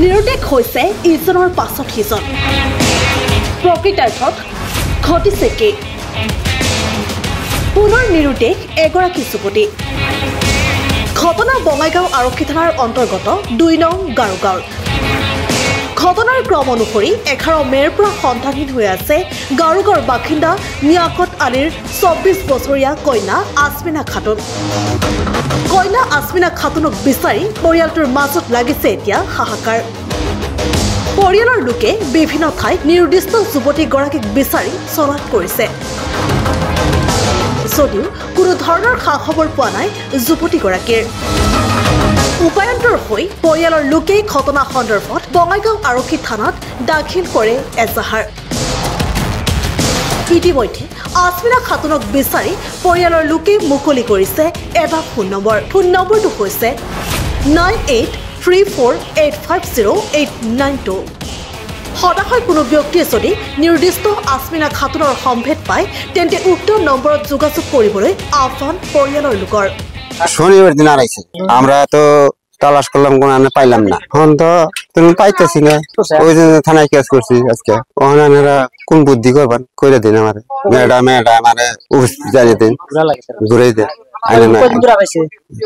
নিৰুদ্দেশ হৈছে ইজনৰ পাছত সিজন প্ৰকৃতাৰ্থত ঘটিছে কি পুনৰ নিৰুদ্দেশ এগৰাকী যুৱতী ঘটনা বঙাইগাঁও আৰক্ষী থানাৰ অন্তৰ্গত ২ নং গাৰোগাঁও ঘটনাৰ ক্ৰম অনুসৰি 11 মেৰ পৰা সন্ধানহীন হৈ আছে গাৰোগাঁৱৰ বাসিন্দা নিয়াকত আলীৰ ২৪ বছৰীয়া কন্যা আসমিনা খাতুন কন্যা আসমিনা খাতুনক বিচাৰি পৰিয়ালটোৰ মাজত লাগিছে এতিয়া হাহাকাৰ পৰিয়ালৰ লোকে বিভিন্ন ঠাইত নিৰ্দিষ্ট যুৱতীগৰাকীক বিচাৰি চলাত কৰিছে যদিও কোনো ধৰণৰ খা খবৰ পোৱা নাই যুৱতীগৰাকীৰ উপায়ন্তৰ হৈ পৰিয়ালৰ লোকে ঘটনা সন্দৰ্ভত বঙাইগাঁও আৰক্ষী থানাত দাখিল কৰে এজাহাৰ ইতিমধ্যে আসমিনা খাতুনক বিচাৰি পৰিয়ালৰ লোকে মুকলি কৰিছে এটা ফোন নম্বৰটো হৈছে 9834850892 সদায় কোনো ব্যক্তিয়ে যদি নিৰ্দিষ্ট আসমিনা খাতুনৰ সম্ভেদ পায় তেন্তে উক্ত নম্বৰত যোগাযোগ কৰিবলৈ আহ্বান পৰিয়ালৰ লোকৰ শনিবার দিন আড়াইছে আমরা তো তালাশ করলাম কোন পাইলাম না এখন তো তুমি পাইতেছি না ওই জন্য থানায় কেস করছি আজকে ওনারা কোন বুদ্ধি করবেন কইরা দিন আমার ম্যাডাম মানে জানিয়ে দিন ঘুরাই দেন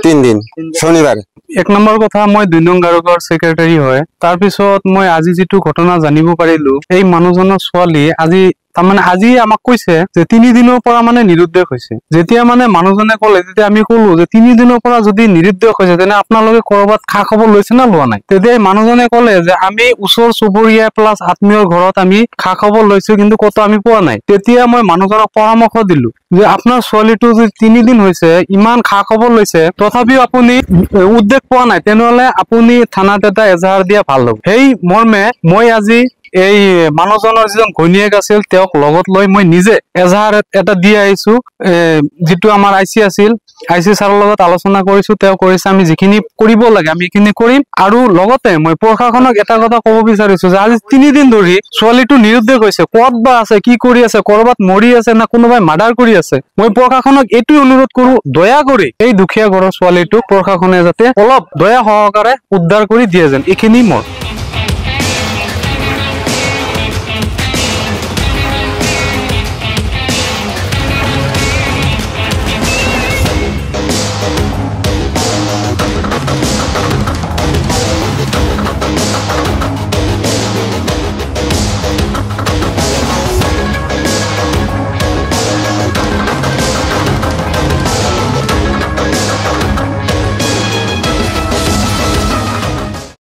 3 দিন শনিবার এক নম্বৰ কথা মই 2 নং গাৰোগাঁৱৰ সেক্ৰেটাৰী হয় তাৰ পিছত মই আজি যেটো ঘটনা জানিব পাৰিলো এই মানুহজনৰ ছোৱালী আজি তাৰমানে আজি আমাক কৈছে যে 3 দিনৰ পৰা মানে নিৰুদ্দেশ হৈছে যেতিয়া মানে মানুহজনে ক'লে তেতিয়া আমি ক'লো যে 3 দিনৰ পৰা যদি নিৰুদ্দেশ হৈছে তেনে আপোনালোকে কৰবাত খা খবৰ লৈছে না লোৱা নাই তেতিয়া মানুহজনে ক'লে যে আমি ওচৰ চুবুৰীয়া প্লাস আত্মীয়ৰ ঘৰত আমি খা খবৰ লৈছো কিন্তু কত আমি পোৱা নাই তেতিয়া মই মানুহজনক পৰামৰ্শ দিলো যে আপোনাৰ ছোৱালীটো যে 3 দিন হৈছে ইমান খা খবৰ লৈছে তথাপিও আপুনি উদ্দেশ পোৱা নাই তেনেহলে আপুনি থানাত এটা এজাহাৰ দিয়া ভাল হ'ব সেই মৰ্মে মই আজি এই মানুহজনৰ যিজন ঘৈণীয়েক আছিল তেওঁক লগত লৈ মই নিজে এজাহাৰ এটা দি আহিছো যেটো আমাৰ আইসি আছিল আইসি ছাৰৰ লগত আলোচনা কৰিছো তেওঁ কৰিছে আমি যিখিনি কৰিব লাগে আমি এইখিনি কৰিম আৰু লগতে মই প্ৰশাসনক এটা কথা ক'ব বিচাৰিছো যে আজি 3 দিন ধৰি ছোৱালীটো নিৰুদ্দেশ হৈছে ক'ত বা আছে কি কৰি আছে কৰবাত মৰি আছে না কোনোবাই মাৰ্ডাৰ কৰি আছে মই প্ৰশাসনক এটো অনুৰোধ কৰো দয়া কৰি এই দুখীয়া ঘৰৰ ছোৱালীটো প্ৰশাসনে যাতে অলপ দয়া সহকাৰে উদ্ধাৰ কৰি দিয়ে যেন এইখিনি মোৰ